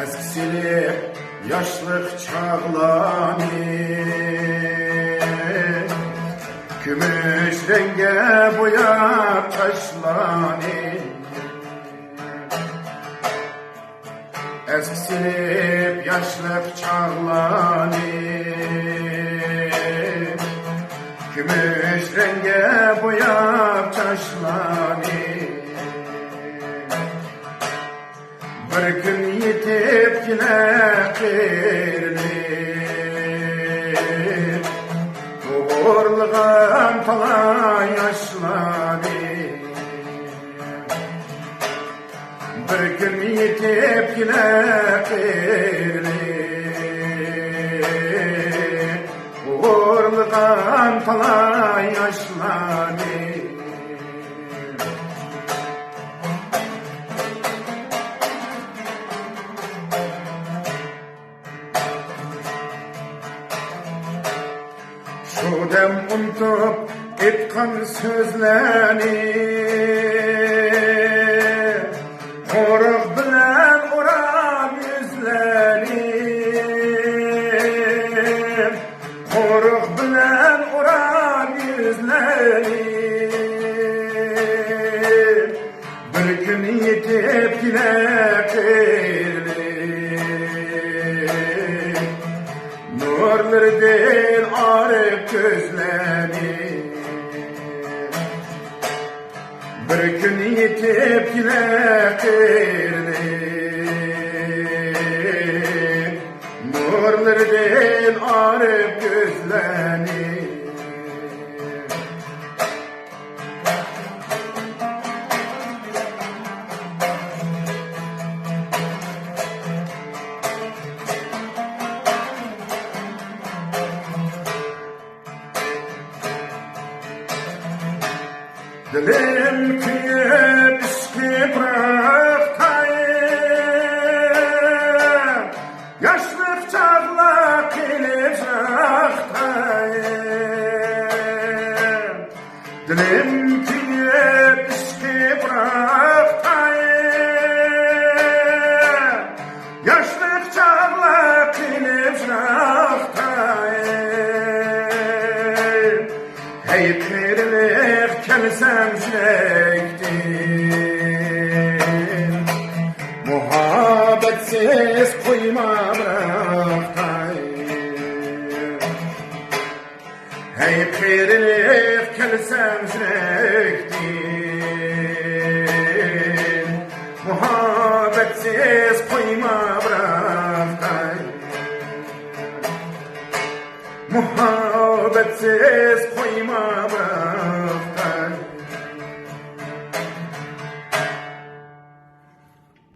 Eskili yaşlık çağlanır, gümüş renge boyar taşlanır. Eskilip yaşlık çağlanır, gümüş renge boyar taşlanır. Bir gün yetip yine kerilir, uğurluğum falan yaşlanır. Bir gün yetip yine kerilir, uğurluğum falan yaşlanır. Şu dem unutup etkan sözlerini, Oruk bilen oram yüzlerini, Oruk bilen oram yüzlerini. Bir gün yetip yine kerilir, nurları değil arık gözleri. Bir gün yetip yine kerilir, nurları değil arık gözleri. Dilim kıyıp içki bıraktayım, yaşlık çağla kılıcaktayım. Dilim kıyıp içki bıraktayım, yaşlık çağla kılıcaktayım. Hey kerilir kelsem çektim, muhabbetsiz koyma bıraktayım. Hey kerilir kelsem çektim, muhabbetsiz koyma bıraktayım. Muhabbetsiz koyma bıraktayım.